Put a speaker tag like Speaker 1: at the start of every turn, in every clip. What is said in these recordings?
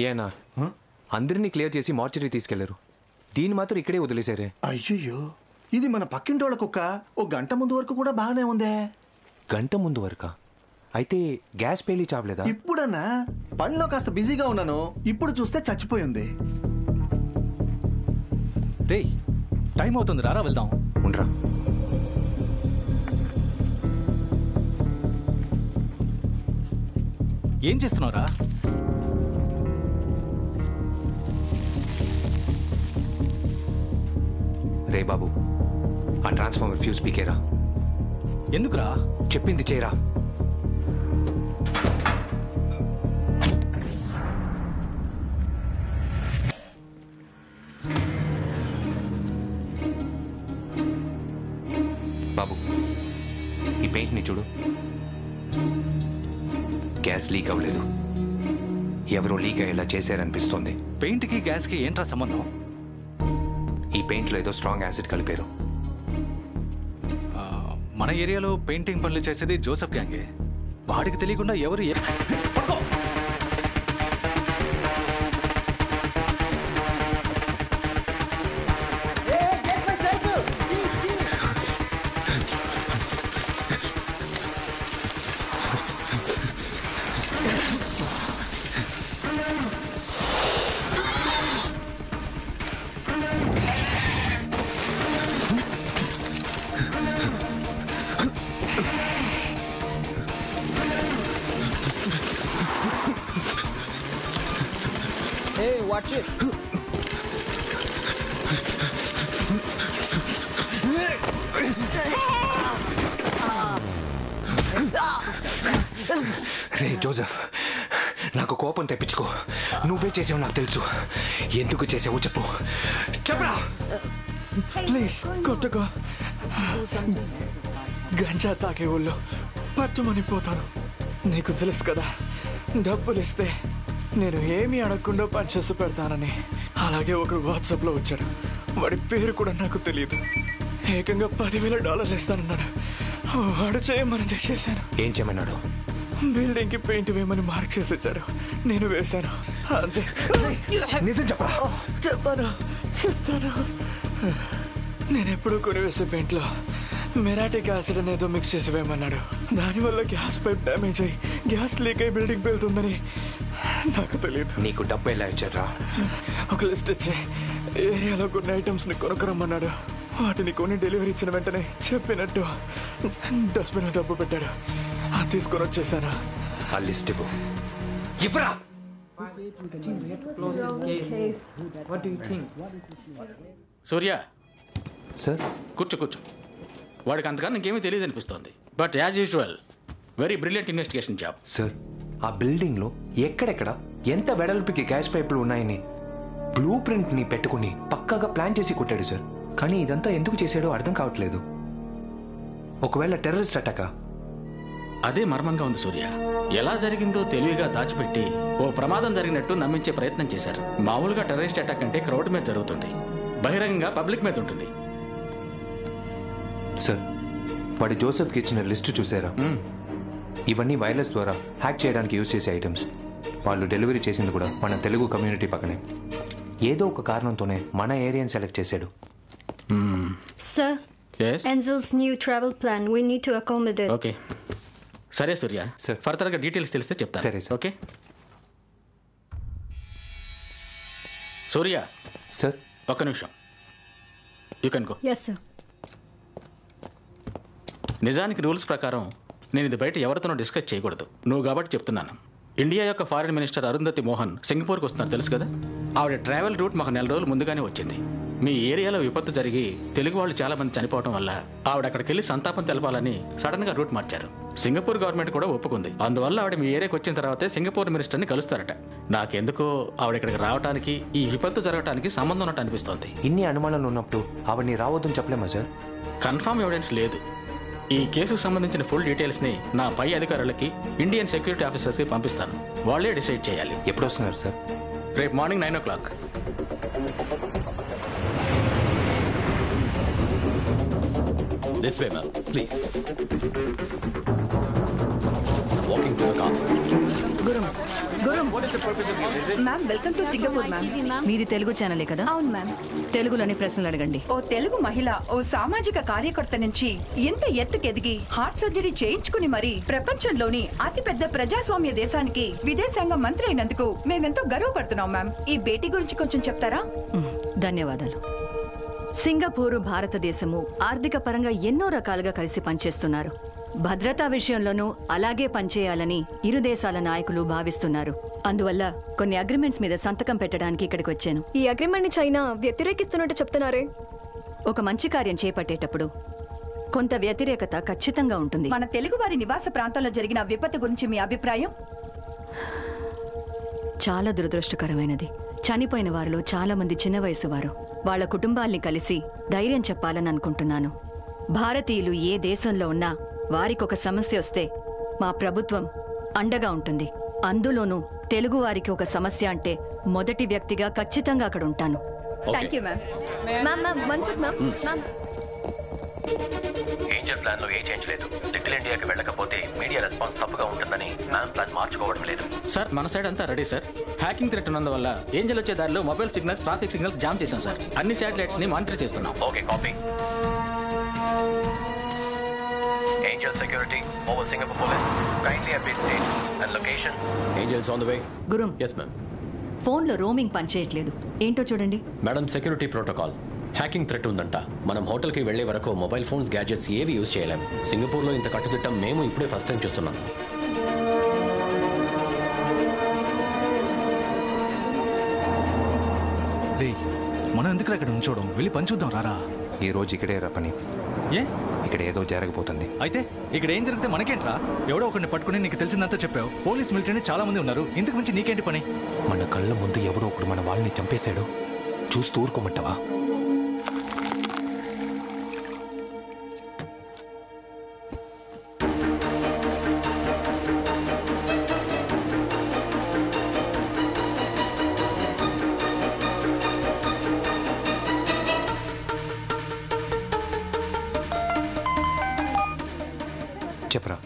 Speaker 1: ఏనా అందరినీ క్లియర్ చేసి మార్చరీ తీసుకెళ్లారు, దీన్ని మాత్రం ఇక్కడే వదిలేశారే.
Speaker 2: అయ్యయ్యో, ఇది మన పక్కింటోళ్ళ కుక్క. ఓ గంట ముందు వరకు కూడా బాగానే ఉందే.
Speaker 1: గంట ముందు వరకా? అయితే గ్యాస్ పేలి చావలేదా?
Speaker 2: ఇప్పుడన్నా పనిలో కాస్త బిజీగా ఉన్నాను, ఇప్పుడు చూస్తే చచ్చిపోయింది.
Speaker 3: రే టైం అవుతుంది, రారా వెళ్దాం.
Speaker 1: ఉండరా.
Speaker 3: ఏం చేస్తున్నావురా?
Speaker 1: రే బాబు, ఆ ట్రాన్స్ఫార్మర్ ఫ్యూజ్ పీకేరా.
Speaker 3: ఎందుకురా?
Speaker 1: చెప్పింది చేయరా. బాబు, ఈ పెయింట్ని చూడు, గ్యాస్ లీక్ అవ్వలేదు. ఎవరో లీక్ అయ్యేలా చేశారనిపిస్తోంది.
Speaker 3: పెయింట్కి గ్యాస్కి ఏంట్రా సంబంధం?
Speaker 1: ఈ పెయింట్లో ఏదో స్ట్రాంగ్ యాసిడ్ కలిపారు.
Speaker 3: మన ఏరియాలో పెయింటింగ్ పనులు చేసేది జోసెఫ్ గ్యాంగే. వాడికి తెలియకుండా ఎవరు
Speaker 4: Watch it.
Speaker 1: రే జోసెఫ్, నాకు కోపం తెప్పించుకో. నువ్వే చేసావు నాకు తెలుసు. ఎందుకు చేసావో చెప్పు. చెప్పరా.
Speaker 5: ప్లీజ్ కొట్టుకో. గంజా తాగే వాళ్ళు పట్టుమనిపోతారు. నీకు తెలుసు కదా, డబ్బులు ఇస్తే నేను ఏమీ అడగకుండా పనిచేసి పెడతానని. అలాగే ఒకడు వాట్సాప్లో వచ్చాడు, వాడి పేరు కూడా నాకు తెలియదు. ఏకంగా $10,000 ఇస్తానన్నాడు. వాడు చేయమన్నది చేశాను.
Speaker 1: ఏం చేయమన్నాడు?
Speaker 5: బిల్డింగ్కి పెయింట్ వేయమని మార్క్ చేసి ఇచ్చాడు, నేను వేశాను, అంతే.
Speaker 1: నిజం చెప్పా.
Speaker 5: చెప్తాను. నేను ఎప్పుడూ కొని వేసే పెయింట్లో మెరాటిక్ యాసిడ్ అనేదో మిక్స్ చేసి వేయమన్నాడు. దానివల్ల గ్యాస్ పైప్ డ్యామేజ్ అయ్యి గ్యాస్ లీక్ అయి బిల్డింగ్ పెళ్తుందని నాకు తెలియదు.
Speaker 1: నీకు డబ్బు ఎలా ఇచ్చాడ్రా?
Speaker 5: ఒక లిస్ట్ ఇచ్చి ఏరియాలో కొన్ని ఐటమ్స్ని కొనుక్కరమ్మన్నాడు. వాటిని కొని డెలివరీ ఇచ్చిన వెంటనే చెప్పినట్టు డస్ట్బిన్ డబ్బు పెట్టాడు. అది తీసుకొని వచ్చేసాను.
Speaker 1: ఆ లిస్ట్ ఇవ్వు. ఇవ్వరా.
Speaker 6: సూర్య
Speaker 1: సార్.
Speaker 6: కూర్చో. వాడికి అంతకన్నా ఇంకేమీ తెలియదు అనిపిస్తోంది. But as usual very brilliant investigation job.
Speaker 1: Sir, ఆ బిల్డింగ్లో ఎక్కడెక్కడ ఎంత వెడల్పుకి గ్యాస్ పైపులు ఉన్నాయని బ్లూ ప్రింట్ని పెట్టుకుని పక్కాగా ప్లాన్ చేసి కొట్టాడు సార్. కానీ ఇదంతా ఎందుకు చేశాడో అర్థం కావట్లేదు. ఒకవేళ టెర్రరిస్ట్ అటాకా?
Speaker 6: అదే మర్మంగా ఉంది సూర్య. ఎలా జరిగిందో తెలివిగా దాచిపెట్టి ఓ ప్రమాదం జరిగినట్టు నమ్మించే ప్రయత్నం చేశారు. మామూలుగా టెర్రరిస్ట్ అటాక్ అంటే క్రౌడ్ మీద జరుగుతుంది, బహిరంగంగా పబ్లిక్ మీద ఉంటుంది.
Speaker 1: సార్, వాడి జోసెఫ్కి ఇచ్చిన లిస్టు చూసారా? ఇవన్నీ వైర్లెస్ ద్వారా హ్యాక్ చేయడానికి యూజ్ చేసే ఐటమ్స్. వాళ్ళు డెలివరీ చేసింది కూడా మన తెలుగు కమ్యూనిటీ పక్కనే. ఏదో ఒక కారణంతోనే మన ఏరియాని సెలెక్ట్ చేశాడు.
Speaker 7: Sir,
Speaker 6: yes?
Speaker 7: Angel's new travel plan. We need to accommodate.
Speaker 6: Okay సరే సూర్య,
Speaker 1: సార్.
Speaker 6: ఫర్దర్గా డీటెయిల్స్ తెలిస్తే చెప్తాను.
Speaker 1: సరే సార్.
Speaker 6: ఓకే సూర్య.
Speaker 1: సార్,
Speaker 6: ఒక్క నిమిషం. You can go.
Speaker 7: Yes, sir.
Speaker 6: నిజానికి రూల్స్ ప్రకారం నేను ఇది బయట ఎవరితోనూ డిస్కస్ చేయకూడదు. నువ్వు కాబట్టి చెప్తున్నాను. ఇండియా యొక్క ఫారిన్ మినిస్టర్ అరుంధతి మోహన్ సింగపూర్కి వస్తున్నారు, తెలుసు కదా? ఆవిడ ట్రావెల్ రూట్ మాకు 4 రోజులు ముందుగానే వచ్చింది. మీ ఏరియాలో విపత్తు జరిగి తెలుగు వాళ్ళు చాలా మంది చనిపోవడం వల్ల ఆవిడ అక్కడికి వెళ్ళి సంతాపం తెలపాలని సడన్ గా రూట్ మార్చారు. సింగపూర్ గవర్నమెంట్ కూడా ఒప్పుకుంది. అందువల్ల ఆవిడ మీ ఏరియాకి వచ్చిన తర్వాతే సింగపూర్ మినిస్టర్ని కలుస్తారట. నాకెందుకో ఆవిడ ఇక్కడికి రావడానికి, ఈ విపత్తు జరగడానికి సంబంధం ఉన్నట్టు అనిపిస్తోంది.
Speaker 1: ఇన్ని అనుమానాలు ఉన్నప్పుడు ఆవిడని రావద్దని చెప్పలేమా సార్?
Speaker 6: కన్ఫర్మ్ ఎవిడెన్స్ లేదు. ఈ కేసుకు సంబంధించిన ఫుల్ డీటెయిల్స్ ని నా పై అధికారులకి, ఇండియన్ సెక్యూరిటీ ఆఫీసర్స్ కి పంపిస్తాను. వాళ్ళే డిసైడ్ చేయాలి.
Speaker 1: ఎప్పుడు వస్తున్నారు సార్?
Speaker 6: రేపు morning 9 o'clock.
Speaker 3: This way, ma'am, please. Walking to the car.
Speaker 7: Guru.
Speaker 4: Ma'am welcome to Singapore ma'am.
Speaker 8: మీది తెలుగు ఛానలే కదా?
Speaker 4: అవును మ్యామ్.
Speaker 8: తెలుగులోని ప్రశ్నలు అడగండి.
Speaker 4: ఓ తెలుగు మహిళ ఓ సామాజిక కార్యకర్త నుంచి ఎంత ఎత్తుకెదిగి హార్ట్ సర్జరీ చేయించుకుని మరి ప్రపంచంలోని అతిపెద్ద ప్రజాస్వామ్య దేశానికి విదేశాంగ మంత్రి అయినందుకు మేమెంతో గర్వపడుతున్నాం మ్యామ్. ఈ భేటీ గురించి కొంచెం చెప్తారా?
Speaker 8: ధన్యవాదాలు. సింగపూరు భారతదేశము ఆర్థిక పరంగా ఎన్నో రకాలుగా కలిసి పనిచేస్తున్నారు. భద్రతా విషయంలోనూ అలాగే పనిచేయాలని ఇరు దేశాల నాయకులు భావిస్తున్నారు. అందువల్ల కొన్ని అగ్రిమెంట్స్ మీద సంతకం పెట్టడానికి ఇక్కడికి వచ్చాను.
Speaker 9: ఈ అగ్రిమెంట్ ని చైనా వ్యతిరేకిస్తున్నట్టు చెప్తున్నారే.
Speaker 8: ఒక మంచి కార్యం చేపట్టేటప్పుడు కొంత వ్యతిరేకత ఖచ్చితంగా ఉంటుంది.
Speaker 4: మన తెలుగు వారి నివాస ప్రాంతంలో జరిగిన విపత్తు గురించి మీ అభిప్రాయం?
Speaker 8: చాలా దురదృష్టకరమైనది. చనిపోయిన వారిలో చాలా మంది చిన్న వయసు వారు. వాళ్ల కుటుంబాల్ని కలిసి ధైర్యం చెప్పాలని అనుకుంటున్నాను. భారతీయులు ఏ దేశంలో ఉన్నా వారికొక సమస్య వస్తే మా ప్రభుత్వం అండగా ఉంటుంది. అందులోనూ తెలుగు వారికి ఒక సమస్య అంటే మొదటి వ్యక్తిగా ఖచ్చితంగా అక్కడ ఉంటాను.
Speaker 4: Thank you ma'am.
Speaker 10: Angel plan లో ఏ చేంజ్ లేదు. లిటిల్ ఇండియాకి వెళ్ళకపోతే మీడియా రెస్పాన్స్ తప్పుగా ఉంటుందని మ్యామ్ ప్లాన్ మార్చుకోవడం లేదు.
Speaker 6: సార్ మన సైడ్ అంతా రెడీ సార్. హ్యాకింగ్ థ్రెట్ ఉన్నందువల్ల ఏంజల్ వచ్చే దారిలో mobile signals, traffic signals jam చేశాం సార్. అన్ని శాటిలైట్స్ ని మానిటర్ చేస్తున్నాం.
Speaker 10: Okay, copy. Angel security over Singapore police. Kindly update status and location.
Speaker 11: Angels on the way.
Speaker 8: గురుం,
Speaker 11: Yes, ma'am.
Speaker 8: ఫోన్లో roaming పనిచేయట్లేదు. ఏంటో చూడండి.
Speaker 11: Madam, security protocol. Hacking threat ఉందంట. మనం హోటల్కి వెళ్లే వరకు మొబైల్ ఫోన్స్, గ్యాడ్జెట్స్ ఏవి యూజ్ చేయలేం. సింగపూర్లో ఇంత కట్టుదిట్టం మేము ఇప్పుడే ఫస్ట్ టైం చూస్తున్నాం.
Speaker 3: రే, మనం ఎందుకు ఇక్కడ ఉంచోడం? వెళ్ళి పని చూద్దాం రారా.
Speaker 1: ఈ రోజు ఇక్కడే రా పని.
Speaker 3: ఏ
Speaker 1: ఇక్కడ ఏదో జరగబోతుంది.
Speaker 3: అయితే ఇక్కడ ఏం జరిగితే మనకేంట్రా? ఎవడో ఒకరిని పట్టుకుని నీకు తెలిసిందంతా చెప్పావు. పోలీస్ మిలిటరీ చాలా మంది ఉన్నారు. ఇంతకు మించి నీకేంటి పని?
Speaker 1: మన కళ్ళ ముందు ఎవడో ఒకడు మన వాళ్ళని చంపేశాడు. చూస్తూ ఊరుకోమంటావా? చెప్పరా.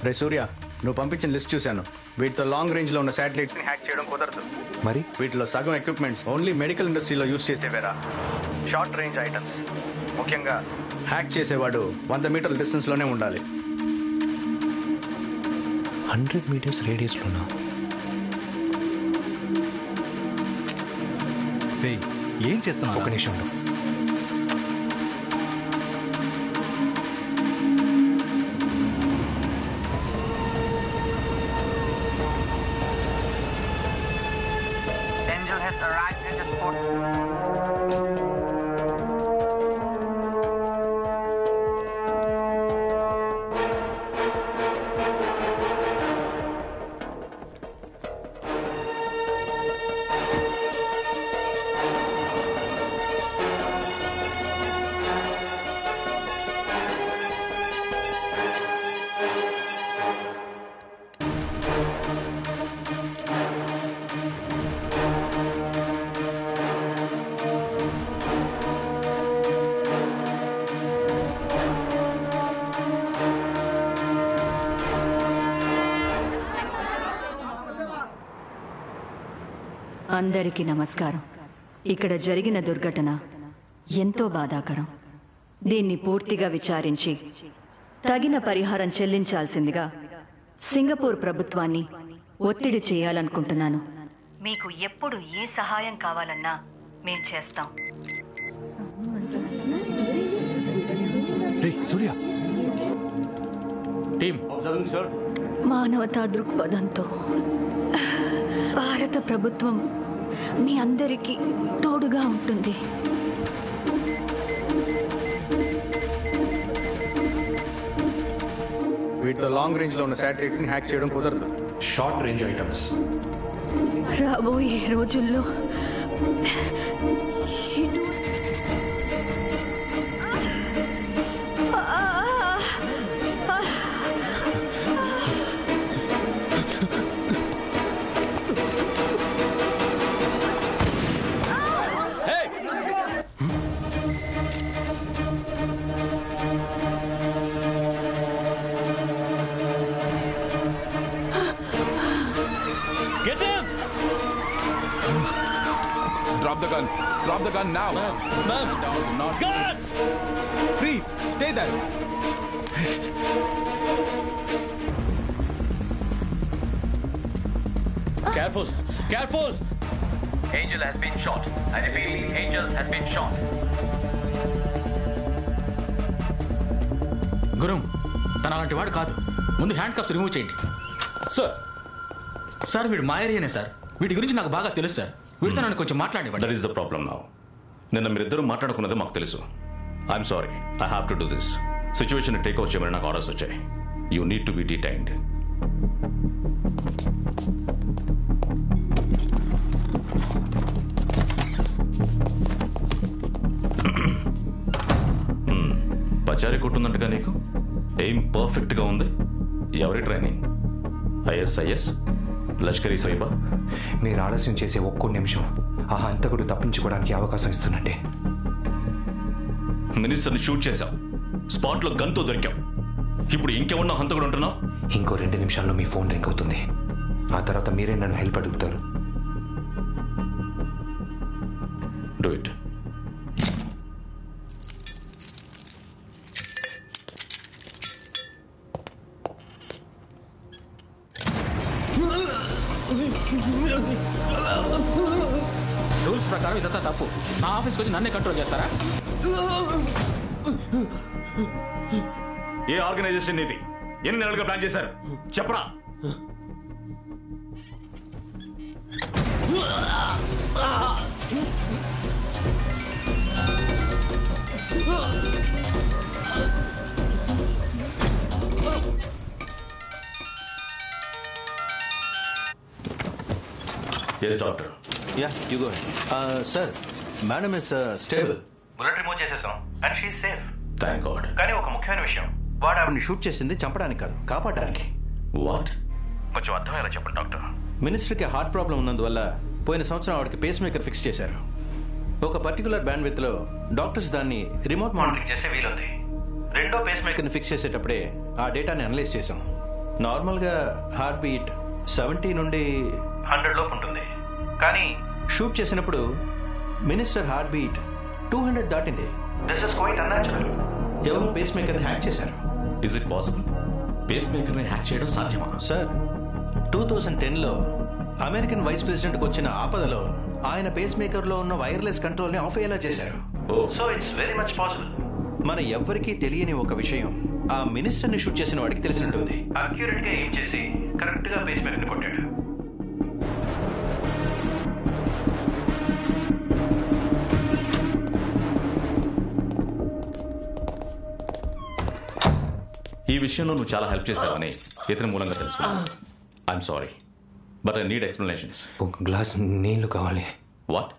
Speaker 6: రే సూర్య, నువ్వు పంపించిన లిస్ట్ చూశాను. వీటితో లాంగ్ రేంజ్ లో ఉన్న శాటిలైట్స్ ని హ్యాక్ చేయడం కుదరదు.
Speaker 1: మరి
Speaker 6: వీటిలో సగం ఎక్విప్మెంట్స్ ఓన్లీ మెడికల్ ఇండస్ట్రీలో యూజ్ చేసేవేరా. Short range items. ముఖ్యంగా హ్యాక్ చేసేవాడు 100 మీటర్ల డిస్టెన్స్ లోనే ఉండాలి.
Speaker 1: 100 మీటర్స్ రేడియస్లోనా?
Speaker 3: ఏం చేస్తున్నావు?
Speaker 1: ఒక నిమిషం.
Speaker 12: Angel has arrived at the spot.
Speaker 8: అందరికీ నమస్కారం. ఇక్కడ జరిగిన దుర్ఘటన ఎంతో బాధాకరం. దీన్ని పూర్తిగా విచారించి తగిన పరిహారం చెల్లించాల్సిందిగా సింగపూర్ ప్రభుత్వాన్ని ఒత్తిడి చేయాలనుకుంటున్నాను. మీకు ఎప్పుడు ఏ సహాయం కావాలన్నా మేం చేస్తాం.
Speaker 3: సూర్య
Speaker 6: టీమ్
Speaker 8: మానవతా దృక్పథంతో భారత ప్రభుత్వం మీ అందరికీ తోడుగా ఉంటుంది.
Speaker 6: వీటితో లాంగ్ రేంజ్ లో ఉన్న శాటిలైట్స్ ని హ్యాక్ చేయడం కుదరదు.
Speaker 1: Short range items.
Speaker 8: రాబోయే రోజుల్లో
Speaker 12: Drop the gun. Drop the gun now.
Speaker 5: Ma'am.
Speaker 12: Down, not
Speaker 5: Guards!
Speaker 12: Freeze. Stay there.
Speaker 11: Careful. Careful.
Speaker 10: Angel has been shot. I repeat, Angel has been shot.
Speaker 6: గురు తన అలాంటి వాడు కాదు. ముందు హ్యాండ్ కప్స్ రిమూవ్ చేయండి. Sir వీడు మా ఏరియానే సార్. వీటి గురించి నాకు బాగా తెలుసు సార్. వీడితో నన్ను కొంచెం మాట్లాడివ్వండి.
Speaker 13: That is the problem now. నిన్న మీరిద్దరూ మాట్లాడుకున్నది మాకు తెలుసు. I'm sorry, I have to do this. Situation take over చేయమని నాకు ఆర్డర్స్ వచ్చాయి. You need to be detained. పచారీ కొట్టుందంటగా నీకు? ఎయిమ్ పర్ఫెక్ట్గా ఉంది. ఎవరి ట్రైనింగ్? ఐఎస్ఐఎస్, లష్కరీ తోయిబా?
Speaker 1: మీరు ఆలస్యం చేసే ఒక్కో నిమిషం ఆ హంతకుడు తప్పించుకోవడానికి అవకాశం ఇస్తున్నట్టే.
Speaker 13: మినిస్టర్ని షూట్ చేశావు, స్పాట్లో గన్తో దొరికావు. ఇప్పుడు ఇంకేమన్నా హంతకుడు ఉంటున్నావు?
Speaker 1: ఇంకో 2 నిమిషాల్లో మీ ఫోన్ రింగ్ అవుతుంది. ఆ తర్వాత మీరే నన్ను హెల్ప్ అడుగుతారు.
Speaker 13: Do it.
Speaker 6: రూల్స్ ప్రకారం ఇదంతా తప్పు. నా ఆఫీస్కి వచ్చి నన్నే కంట్రోల్ చేస్తారా?
Speaker 13: ఏ ఆర్గనైజేషన్ ఇది? ఎన్ని నెలలుగా ప్లాన్ చేశారు చెప్పరా? Yes doctor.
Speaker 2: Yeah you go ahead. Sir madam is stable.
Speaker 14: Bullet remove చేసేసాం and she safe.
Speaker 13: Thank God.
Speaker 14: కానీ ఒక ముఖ్యమైన విషయం, వాడు ఆవిడని షూట్ చేసింది చంపడానికి కాదు, కాపాడడానికి.
Speaker 13: వాట్?
Speaker 14: కొంచెం అర్థమయ్యేలా చెప్పండి డాక్టర్.
Speaker 2: మినిస్టర్కి హార్ట్ ప్రాబ్లం ఉన్నందువల్ల పోయిన సంవత్సరం ఆవిడకి పేస్ మేకర్ ఫిక్స్ చేశారు. ఒక పర్టికులర్ బ్యాండ్ విత్ లో డాక్టర్స్ దాన్ని రిమోట్ మానిటరింగ్
Speaker 14: చేసే వీలుంది. రెండో పేస్ మేకర్ని
Speaker 2: ఫిక్స్ చేసేటప్పుడే ఆ డేటాని అనలైజ్ చేశాం. నార్మల్గా హార్ట్ బీట్ 70 నుండి
Speaker 14: 100 లోపు ఉంటుంది. కానీ
Speaker 2: షూట్ చేసినప్పుడు మినిస్టర్ హార్ట్ బీట్ 200 దాటింది.
Speaker 14: This is quite unnatural.
Speaker 2: ఎవరు పేస్ మేకర్ని హ్యాక్ చేశారు.
Speaker 13: Is it possible? పేస్ మేకర్ని హ్యాక్ చేయడం సాధ్యమా?
Speaker 2: సార్ 2010లో అమెరికన్ వైస్ ప్రెసిడెంట్కి వచ్చిన ఆపదలో ఆయన పేస్ మేకర్లో ఉన్న వైర్లెస్ కంట్రోల్ని ఆఫ్ అయ్యేలా చేశారు.
Speaker 14: So it's very much possible.
Speaker 2: మన ఎవ్వరికీ తెలియని ఒక విషయం ఆ మినిస్టర్ని షూట్ చేసిన వాడికి తెలిసి ఉంటుంది.
Speaker 14: అక్యూరేట్ గా ఏం చేసి కరెక్ట్ గా పేస్ మేకర్ని కొట్టాడు.
Speaker 13: ఈ విషయంలో నువ్వు చాలా హెల్ప్ చేశావని ఇతని మూలంగా తెలుసుకున్నాను. I'm sorry, but I need explanations.
Speaker 1: ఒక గ్లాస్ నీళ్లు కావాలి.
Speaker 13: వాట్?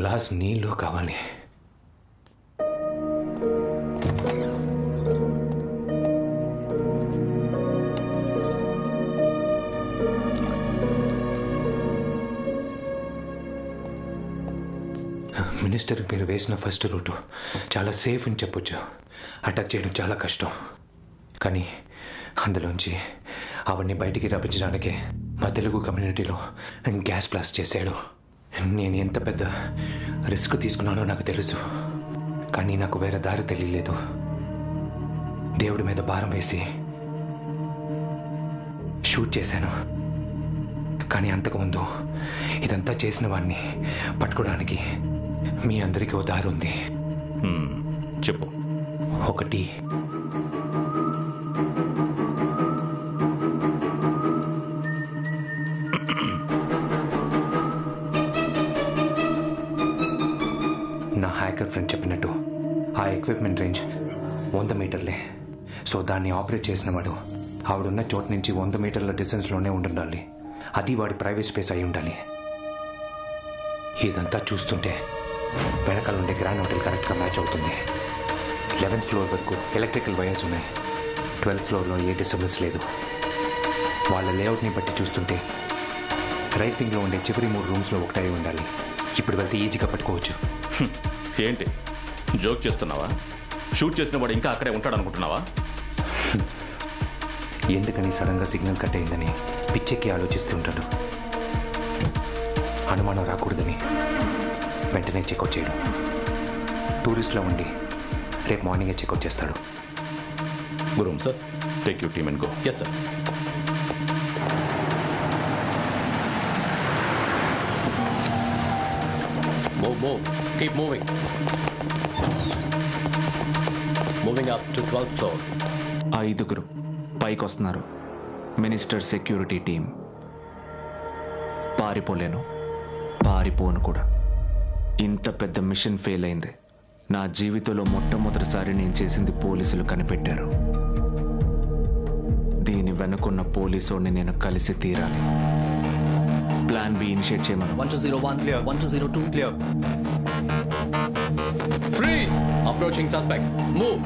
Speaker 1: గ్లాస్ నీళ్లు కావాలి. మినిస్టర్ మీరు వేసిన ఫస్ట్ రూటు చాలా సేఫ్ అని చెప్పొచ్చు. అటాక్ చేయడం చాలా కష్టం. కానీ అందులోంచి అవన్నీ బయటికి రప్పించడానికే మా తెలుగు కమ్యూనిటీలో గ్యాస్ బ్లాస్ట్ చేశాడు. నేను ఎంత పెద్ద రిస్క్ తీసుకున్నానో నాకు తెలుసు. కానీ నాకు వేరే దారి తెలియలేదు. దేవుడి మీద భారం వేసి షూట్ చేశాను. కానీ అంతకుముందు ఇదంతా చేసిన వాడిని పట్టుకోవడానికి మీ అందరికీ ఓ దారి ఉంది.
Speaker 13: చెప్పు.
Speaker 1: ఒకటి, నా హ్యాకర్ ఫ్రెండ్ చెప్పినట్టు ఆ ఎక్విప్మెంట్ రేంజ్ 100 మీటర్లే. సో దాన్ని ఆపరేట్ చేసిన వాడు ఆవిడున్న చోటు నుంచి 100 మీటర్ల డిస్టెన్స్లోనే ఉండాలి. అది వాడి ప్రైవేట్ స్పేస్ అయి ఉండాలి. ఇదంతా చూస్తుంటే వెనకాల ఉండే గ్రాండ్ హోటల్ కరెక్ట్గా మ్యాచ్ అవుతుంది. 11th ఫ్లోర్ వరకు ఎలక్ట్రికల్ వైర్స్ ఉన్నాయి. 12th ఫ్లోర్లో ఏ డిస్టర్బెన్స్ లేదు. వాళ్ళ లేఅవుట్ని బట్టి చూస్తుంటే రైట్ వింగ్లో ఉండే చివరి 3 రూమ్స్లో ఒకటై ఉండాలి. ఇప్పుడు వెళ్తే ఈజీగా పట్టుకోవచ్చు.
Speaker 13: ఏంటి జోక్ చేస్తున్నావా? షూట్ చేసిన వాడు ఇంకా అక్కడే ఉంటాడు అనుకుంటున్నావా?
Speaker 1: ఎందుకని సడన్గా సిగ్నల్ కట్ అయిందని పిచ్చెక్కి ఆలోచిస్తుంటాడు. అనుమానం రాకూడదని వెంటనే చెక్అవుట్ చేయడం. టూరిస్ట్లో ఉండి రేపు మార్నింగే చెక్అవుట్ చేస్తాడు.
Speaker 13: Guru sir, take you team and go.
Speaker 11: Yes sir. Move. Keep moving. Moving up to 12th floor.
Speaker 1: 5 పైకి వస్తున్నారు. Minister security team. పారిపోలేను, పారిపోను కూడా. ఇంత పెద్ద మిషన్ ఫెయిల్ అయింది. నా జీవితంలో మొట్టమొదటిసారి నేను చేసింది పోలీసులు కనిపెట్టారు. దీని వెనుకున్న పోలీసుని నేను కలిసి తీరాలి. ప్లాన్ బి ఇనిషియేట్ చేయమను.
Speaker 15: 1201 clear. 1202 clear.
Speaker 11: Free. Approaching suspect. Move.